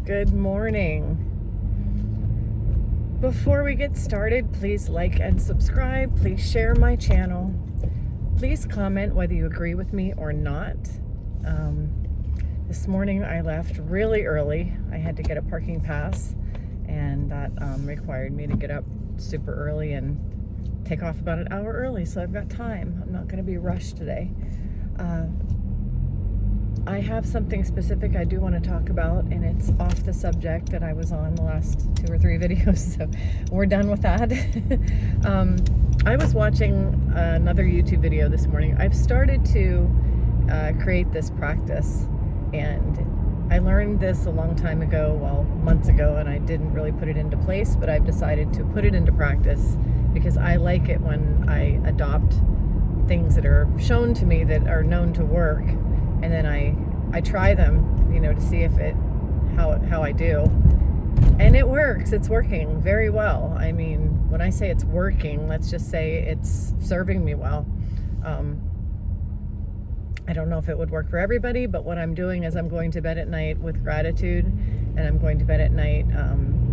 Good morning. Before we get started, please like and subscribe. Please share my channel. Please comment whether you agree with me or not. This morning I left really early. I had to get a parking pass, and that required me to get up super early and take off about an hour early, so I've got time. I'm not going to be rushed today. I have something specific I do want to talk about, and it's off the subject that I was on the last 2 or 3 videos, so we're done with that. I was watching another YouTube video this morning. I've started to create this practice, and I learned this a long time ago, well, months ago, and I didn't really put it into place, but I've decided to put it into practice because I like it when I adopt things that are shown to me that are known to work. And then I try them, to see if how I do. And it works. It's working very well. I mean, when I say it's working, let's just say it's serving me well. I don't know if it would work for everybody, but what I'm doing is I'm going to bed at night with gratitude, and I'm going to bed at night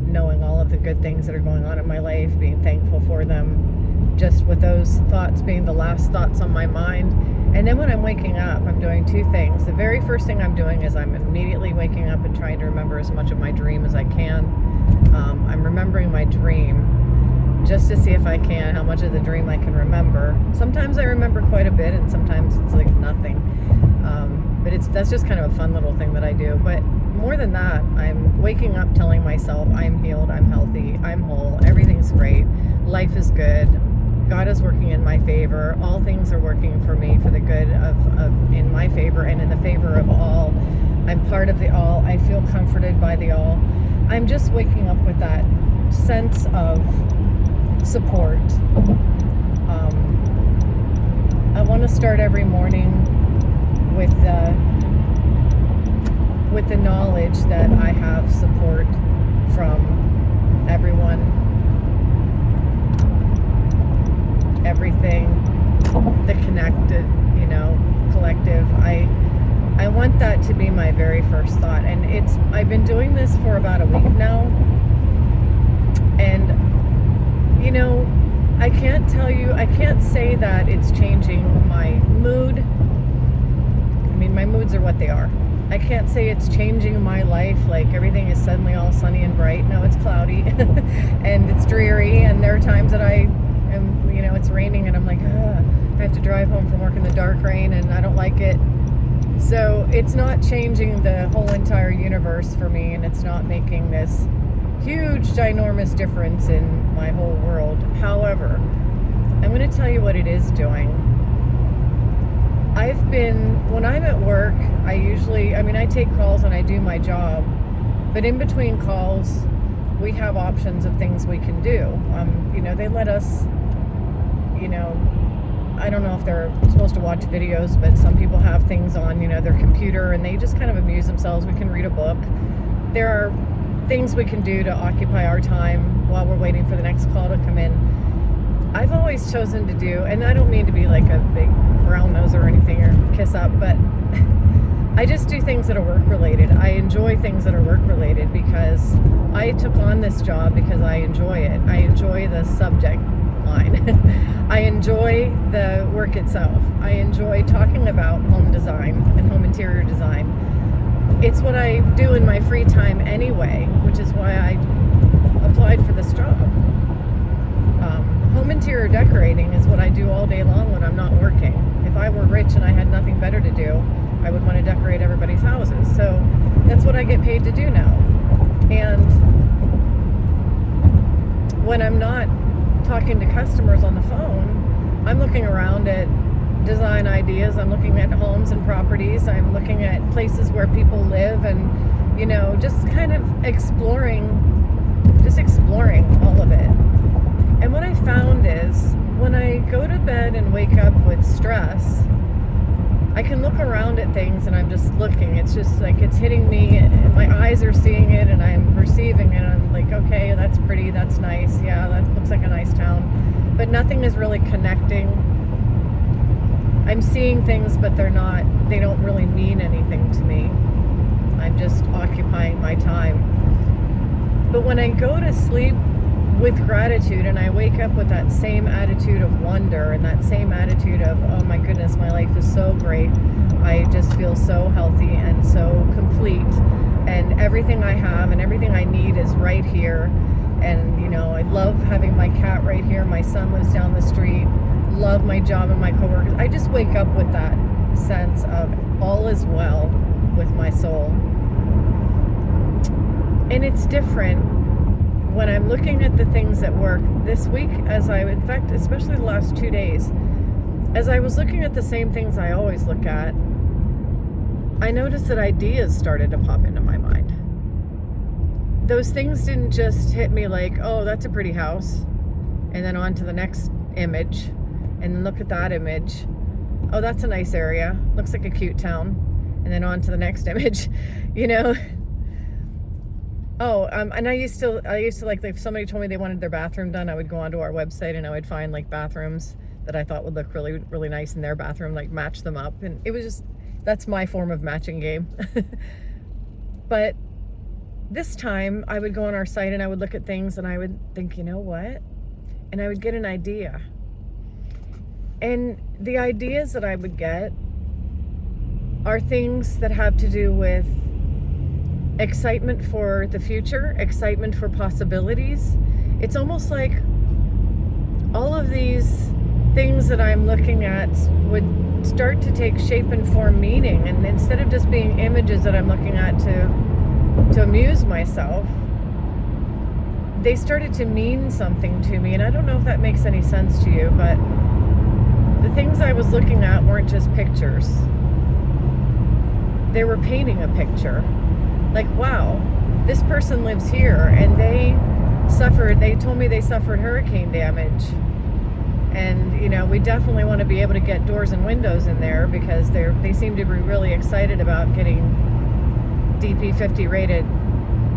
knowing all of the good things that are going on in my life, being thankful for them, just with those thoughts being the last thoughts on my mind. And then when I'm waking up, I'm doing 2 things. The very first thing I'm doing is I'm immediately waking up and trying to remember as much of my dream as I can. I'm remembering my dream just to see if I can, how much of the dream I can remember. Sometimes I remember quite a bit, and sometimes it's like nothing. But that's just kind of a fun little thing that I do. But more than that, I'm waking up telling myself I'm healed, I'm healthy, I'm whole, everything's great, life is good. God is working in my favor. All things are working for me for the good of in my favor and in the favor of all. I'm part of the all. I feel comforted by the all. I'm just waking up with that sense of support. I want to start every morning with the knowledge that I have support from everyone, everything, the connected, collective. I want that to be my very first thought, and I've been doing this for about a week now, and I can't say that it's changing my mood. I mean, my moods are what they are. I can't say it's changing my life, like everything is suddenly all sunny and bright. No, it's cloudy and it's dreary, and there are times that it's raining and I'm like, I have to drive home from work in the dark rain and I don't like it. So it's not changing the whole entire universe for me, and it's not making this huge, ginormous difference in my whole world. However, I'm going to tell you what it is doing. When I'm at work, I take calls and I do my job, but in between calls, we have options of things we can do. They let us, I don't know if they're supposed to watch videos, but some people have things on, their computer, and they just kind of amuse themselves. We can read a book. There are things we can do to occupy our time while we're waiting for the next call to come in. I've always chosen to do, and I don't mean to be like a big brown nose or anything or kiss up, but I just do things that are work related. I enjoy things that are work related because I took on this job because I enjoy it. I enjoy the subject line. I enjoy the work itself. I enjoy talking about home design and home interior design. It's what I do in my free time anyway, which is why I applied for this job. Home interior decorating is what I do all day long when I'm not working. If I were rich and I had nothing better to do, I would want to decorate everybody's houses. So that's what I get paid to do now. And when I'm not talking to customers on the phone, I'm looking around at design ideas. I'm looking at homes and properties. I'm looking at places where people live, and just kind of exploring all of it. And what I found is when I go to bed and wake up with stress, I can look around at things and I'm just looking. It's just like it's hitting me, and my eyes are seeing it and I'm perceiving it. I'm like, okay, that's pretty, that's nice. Yeah, that looks like a nice town. But nothing is really connecting. I'm seeing things, but they don't really mean anything to me. I'm just occupying my time. But when I go to sleep with gratitude and I wake up with that same attitude of wonder and that same attitude of, oh my goodness, my life is so great. I just feel so healthy and so complete, and everything I have and everything I need is right here. And, you know, I love having my cat right here. My son lives down the street. Love my job and my coworkers. I just wake up with that sense of all is well with my soul. And it's different when I'm looking at the things at work this week, in fact, especially the last 2 days, as I was looking at the same things I always look at, I noticed that ideas started to pop into my mind. Those things didn't just hit me like, oh, that's a pretty house, and then on to the next image, and then look at that image. Oh, that's a nice area. Looks like a cute town. And then on to the next image, you know. Oh, and I used to like, if somebody told me they wanted their bathroom done, I would go onto our website and I would find like bathrooms that I thought would look really, really nice in their bathroom, like match them up. And it was just, that's my form of matching game. But this time I would go on our site and I would look at things and I would think, you know what? And I would get an idea. And the ideas that I would get are things that have to do with excitement for the future, excitement for possibilities. It's almost like all of these things that I'm looking at would start to take shape and form meaning. And instead of just being images that I'm looking at to amuse myself, they started to mean something to me. And I don't know if that makes any sense to you, but the things I was looking at weren't just pictures. They were painting a picture. Like, wow, this person lives here and they told me they suffered hurricane damage. And, you know, we definitely want to be able to get doors and windows in there because they seem to be really excited about getting DP50 rated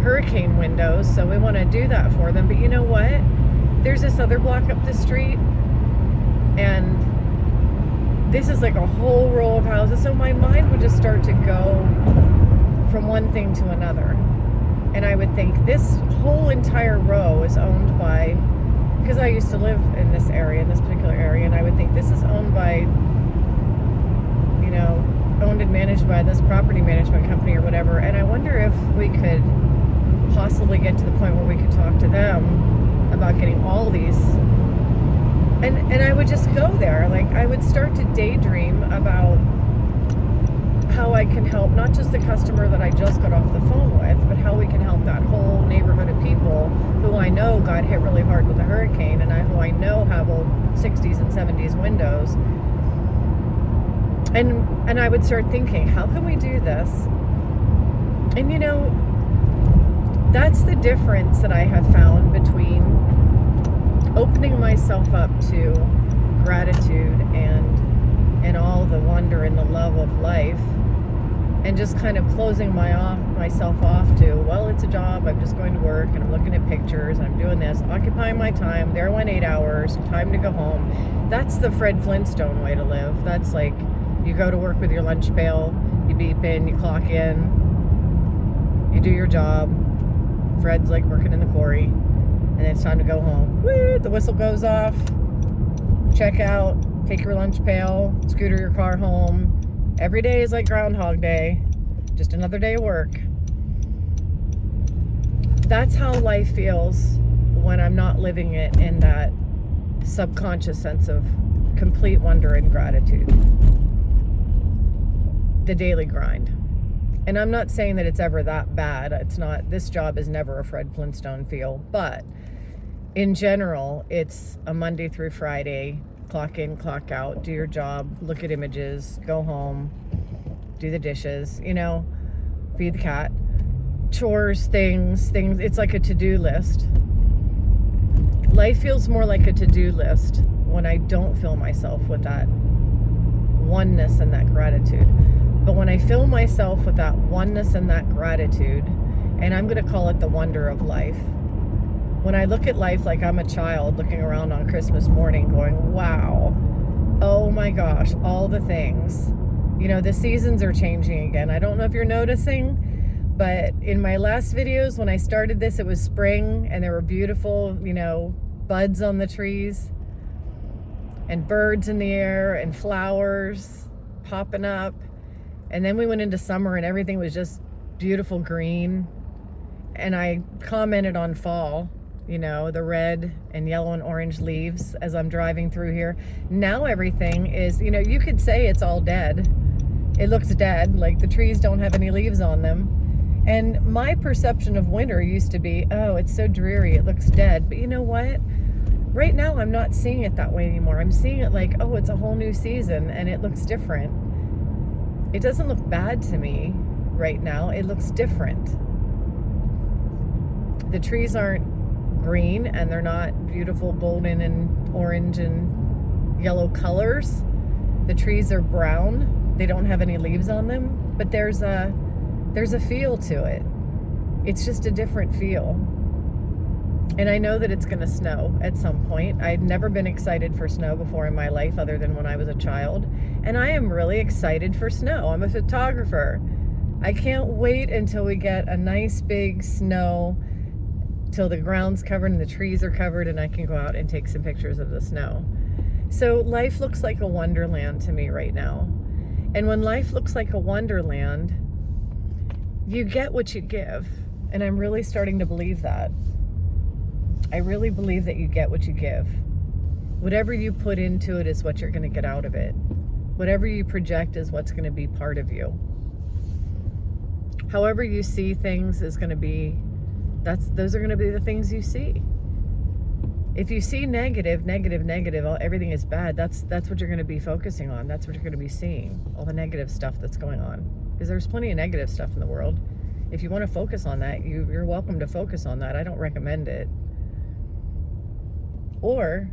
hurricane windows. So we want to do that for them. But you know what? There's this other block up the street and this is like a whole row of houses. So my mind would just start to go from one thing to another. And I would think this whole entire row is owned by, because I used to live in this area, in this particular area, and I would think this is owned by, you know, owned and managed by this property management company or whatever. And I wonder if we could possibly get to the point where we could talk to them about getting all these. And I would just go there. Like, I would start to daydream about how I can help not just the customer that I just got off the phone with, but how we can help that whole neighborhood of people who I know got hit really hard with the hurricane and who I know have old 60s and 70s windows. And I would start thinking, how can we do this? And you know, that's the difference that I have found between opening myself up to gratitude and all the wonder and the love of life, and just kind of closing myself off to, well, it's a job, I'm just going to work and I'm looking at pictures and I'm doing this, occupying my time, there went 8 hours, time to go home. That's the Fred Flintstone way to live. That's like, you go to work with your lunch pail, you beep in, you clock in, you do your job. Fred's like working in the quarry, and then it's time to go home. Woo, the whistle goes off, check out, take your lunch pail, scooter your car home. Every day is like Groundhog Day, just another day of work. That's how life feels when I'm not living it in that subconscious sense of complete wonder and gratitude. The daily grind. And I'm not saying that it's ever that bad. It's not, this job is never a Fred Flintstone feel, but in general, it's a Monday through Friday, clock in, clock out, do your job, look at images, go home, do the dishes, you know, feed the cat, chores, things. It's like a to-do list. Life feels more like a to-do list when I don't fill myself with that oneness and that gratitude. But when I fill myself with that oneness and that gratitude, and I'm going to call it the wonder of life, when I look at life like I'm a child looking around on Christmas morning going, wow, oh my gosh, all the things. You know, the seasons are changing again. I don't know if you're noticing, But in my last videos, when I started this, it was spring and there were beautiful, buds on the trees and birds in the air and flowers popping up. And then we went into summer and everything was just beautiful green. And I commented on fall, the red and yellow and orange leaves as I'm driving through here. Now everything is, you could say it's all dead. It looks dead, like the trees don't have any leaves on them. And my perception of winter used to be, oh, it's so dreary, it looks dead. But you know what? Right now, I'm not seeing it that way anymore. I'm seeing it like, oh, it's a whole new season and it looks different. It doesn't look bad to me right now. It looks different. The trees aren't green and they're not beautiful golden and orange and yellow colors. The trees are brown. They don't have any leaves on them, but there's a feel to it. It's just a different feel. And I know that it's going to snow at some point. I'd never been excited for snow before in my life other than when I was a child. And I am really excited for snow. I'm a photographer. I can't wait until we get a nice big snow, till the ground's covered and the trees are covered and I can go out and take some pictures of the snow. So life looks like a wonderland to me right now. And when life looks like a wonderland, you get what you give. And I'm really starting to believe that. I really believe that you get what you give. Whatever you put into it is what you're going to get out of it. Whatever you project is what's going to be part of you. However you see things is going to be, those are going to be the things you see. If you see negative, everything is bad, that's what you're going to be focusing on. That's what you're going to be seeing, all the negative stuff that's going on. Because there's plenty of negative stuff in the world. If you want to focus on that, you're welcome to focus on that. I don't recommend it. Or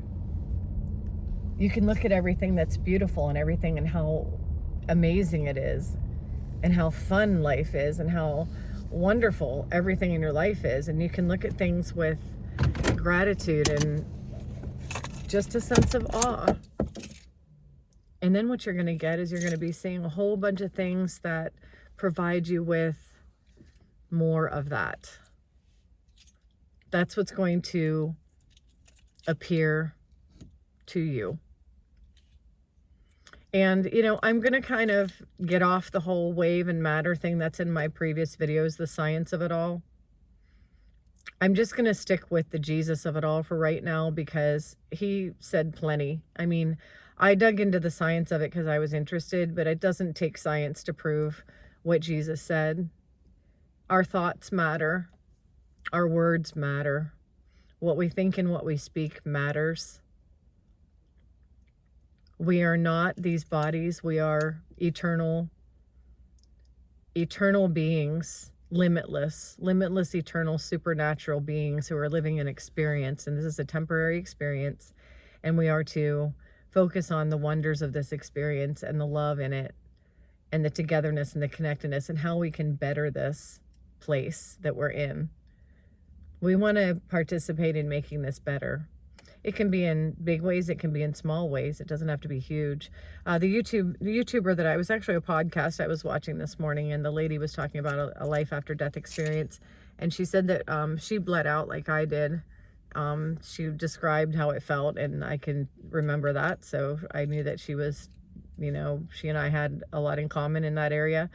you can look at everything that's beautiful and everything and how amazing it is and how fun life is and how wonderful everything in your life is. And you can look at things with gratitude and just a sense of awe. And then what you're going to get is you're going to be seeing a whole bunch of things that provide you with more of that. That's what's going to appear to you. And, I'm going to kind of get off the whole wave and matter thing that's in my previous videos, the science of it all. I'm just going to stick with the Jesus of it all for right now because he said plenty. I mean, I dug into the science of it because I was interested, but it doesn't take science to prove what Jesus said. Our thoughts matter. Our words matter. What we think and what we speak matters. We are not these bodies. We are eternal beings, limitless, eternal, supernatural beings who are living an experience. And this is a temporary experience. And we are to focus on the wonders of this experience and the love in it and the togetherness and the connectedness and how we can better this place that we're in. We want to participate in making this better. It can be in big ways. It can be in small ways. It doesn't have to be huge. The YouTuber that I was actually a podcast I was watching this morning, and the lady was talking about a life after death experience. And she said that she bled out like I did. She described how it felt, and I can remember that. So I knew that she was, she and I had a lot in common in that area.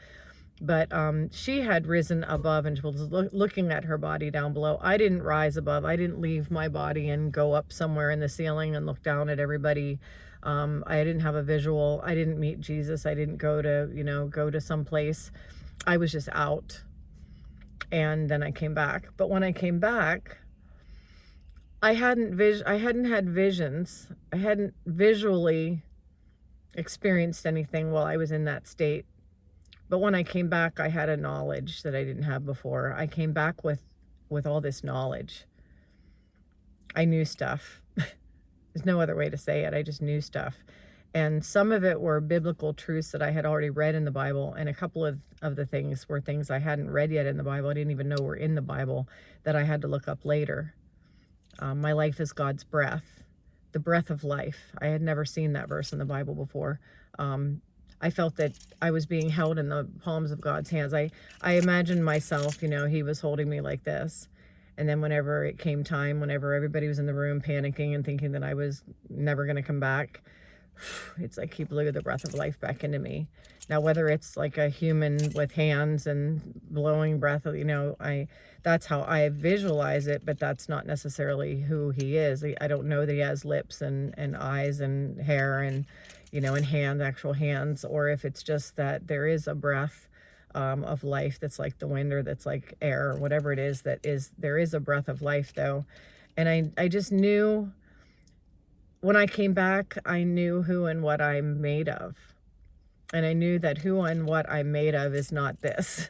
But she had risen above and was looking at her body down below. I didn't rise above. I didn't leave my body and go up somewhere in the ceiling and look down at everybody. I didn't have a visual. I didn't meet Jesus. I didn't go to some place. I was just out. And then I came back. But when I came back, I hadn't had visions. I hadn't visually experienced anything while I was in that state. But when I came back, I had a knowledge that I didn't have before. I came back with all this knowledge. I knew stuff. There's no other way to say it. I just knew stuff. And some of it were biblical truths that I had already read in the Bible. And a couple of the things were things I hadn't read yet in the Bible. I didn't even know were in the Bible that I had to look up later. My life is God's breath. The breath of life. I had never seen that verse in the Bible before. I felt that I was being held in the palms of God's hands. I imagined myself, he was holding me like this. And then whenever it came time, whenever everybody was in the room panicking and thinking that I was never going to come back, it's like he blew the breath of life back into me. Now, whether it's like a human with hands and blowing breath, that's how I visualize it, but that's not necessarily who he is. I don't know that he has lips and eyes and hair and, and actual hands, or if it's just that there is a breath of life that's like the wind, or that's like air, or whatever it is, there is a breath of life though. And I just knew when I came back, I knew who and what I'm made of. And I knew that who and what I'm made of is not this.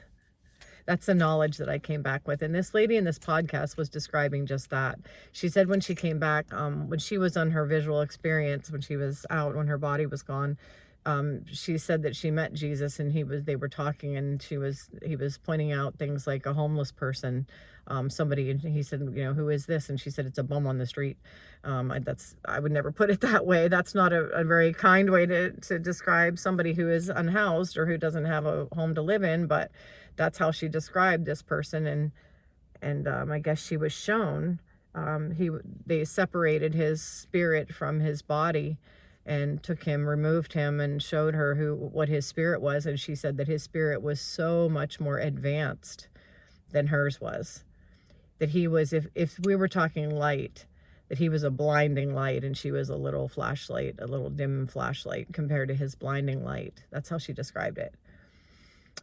That's the knowledge that I came back with. And this lady in this podcast was describing just that. She said when she came back, when she was on her visual experience, when she was out, when her body was gone, she said that she met Jesus, and they were talking, and he was pointing out things like a homeless person, somebody, and he said, who is this? And she said, it's a bum on the street. I would never put it that way. That's not a very kind way to describe somebody who is unhoused or who doesn't have a home to live in, but that's how she described this person. And I guess she was shown, they separated his spirit from his body, and removed him, and showed her what his spirit was. And she said that his spirit was so much more advanced than hers was. That he was, if we were talking light, that he was a blinding light, and she was a little flashlight, a little dim flashlight compared to his blinding light. That's how she described it.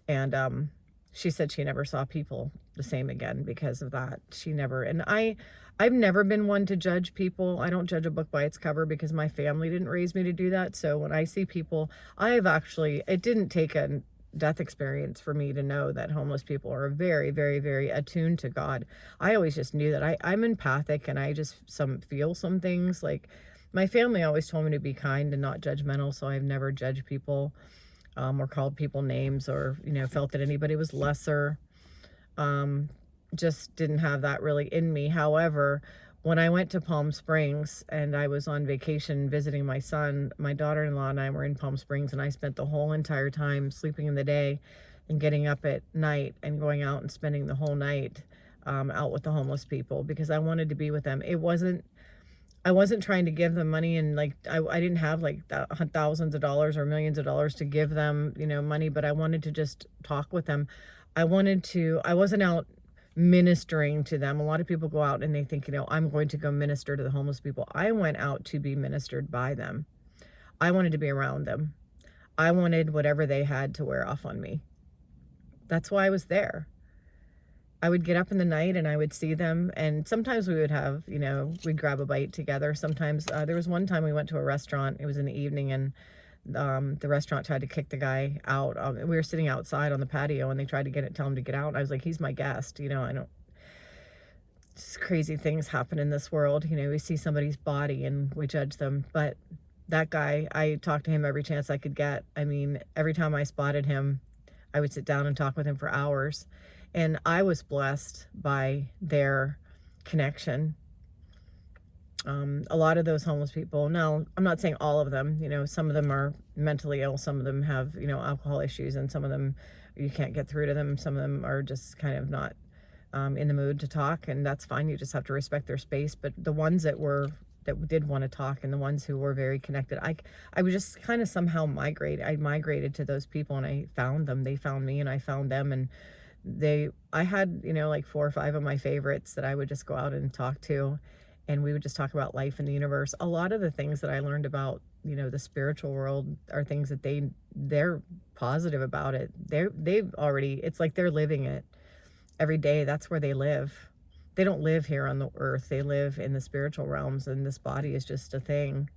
And she said she never saw people the same again because of that. And I've never been one to judge people. I don't judge a book by its cover because my family didn't raise me to do that. So when I see people, it didn't take a death experience for me to know that homeless people are very, very, very attuned to God. I always just knew that I'm empathic, and I just feel some things. Like, my family always told me to be kind and not judgmental. So I've never judged people, or called people names, or, felt that anybody was lesser. Just didn't have that really in me. However, when I went to Palm Springs and I was on vacation visiting my son, my daughter-in-law and I were in Palm Springs, and I spent the whole entire time sleeping in the day and getting up at night and going out and spending the whole night out with the homeless people, because I wanted to be with them. I wasn't trying to give them money, and I didn't have like thousands of dollars or millions of dollars to give them, money, but I wanted to just talk with them. I wasn't out ministering to them. A lot of people go out and they think, I'm going to go minister to the homeless people. I went out to be ministered by them. I wanted to be around them. I wanted whatever they had to wear off on me. That's why I was there. I would get up in the night and I would see them, and sometimes we would have, we'd grab a bite together. Sometimes there was one time we went to a restaurant. It was in the evening, and the restaurant tried to kick the guy out. We were sitting outside on the patio, and they tried to tell him to get out. I was like, he's my guest. Just crazy things happen in this world. We see somebody's body and we judge them. But that guy, I talked to him every chance I could get. I mean, every time I spotted him, I would sit down and talk with him for hours. And I was blessed by their connection. A lot of those homeless people, now I'm not saying all of them, some of them are mentally ill, some of them have, alcohol issues, and some of them you can't get through to them. Some of them are just kind of not in the mood to talk, and that's fine. You just have to respect their space. But the ones that did want to talk, and the ones who were very connected, I was just kind of somehow I migrated to those people, and I found them. They found me, and I found them. And I had, like 4 or 5 of my favorites that I would just go out and talk to. And we would just talk about life in the universe. A lot of the things that I learned about, the spiritual world are things that they're positive about it. It's like they're living it every day. That's where they live. They don't live here on the earth. They live in the spiritual realms, and this body is just a thing.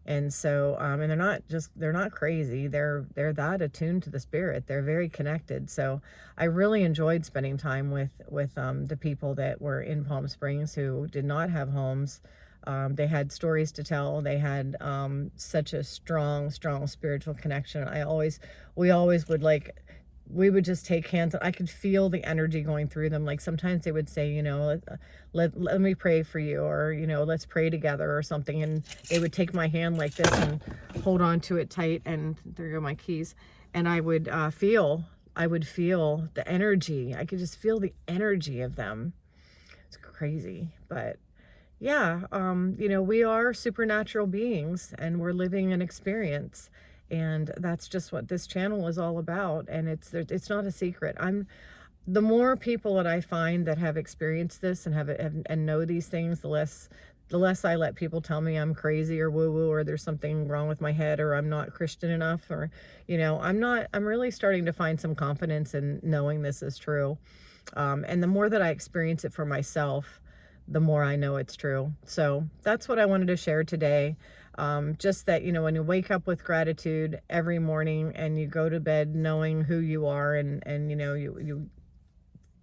And so, and they're not crazy. They're that attuned to the spirit. They're very connected. So I really enjoyed spending time with the people that were in Palm Springs who did not have homes. They had stories to tell. They had such a strong spiritual connection. We always would we would just take hands. I could feel the energy going through them. Like sometimes they would say, you know, let me pray for you, or, you know, let's pray together or something. And they would take my hand like this and hold on to it tight. And there go my keys. And I would I would feel the energy. I could just feel the energy of them. It's crazy. But yeah, you know, we are supernatural beings and we're living an experience. And that's just what this channel is all about. And it's not a secret. The more people that I find that have experienced this and and know these things, the less I let people tell me I'm crazy or woo woo, or there's something wrong with my head, or I'm not Christian enough, or, you know, I'm really starting to find some confidence in knowing this is true. And the more that I experience it for myself, the more I know it's true. So that's what I wanted to share today. Just that, you know, when you wake up with gratitude every morning and you go to bed knowing who you are, and you know, you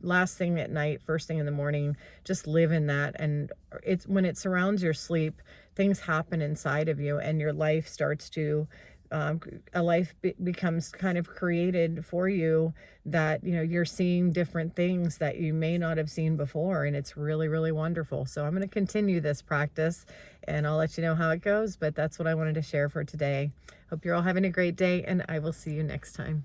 last thing at night, first thing in the morning, just live in that. And it's when it surrounds your sleep, things happen inside of you, and your life starts to a life becomes kind of created for you, that, you know, you're seeing different things that you may not have seen before, and it's really, really wonderful. So I'm going to continue this practice and I'll let you know how it goes, but that's what I wanted to share for today. Hope you're all having a great day, and I will see you next time.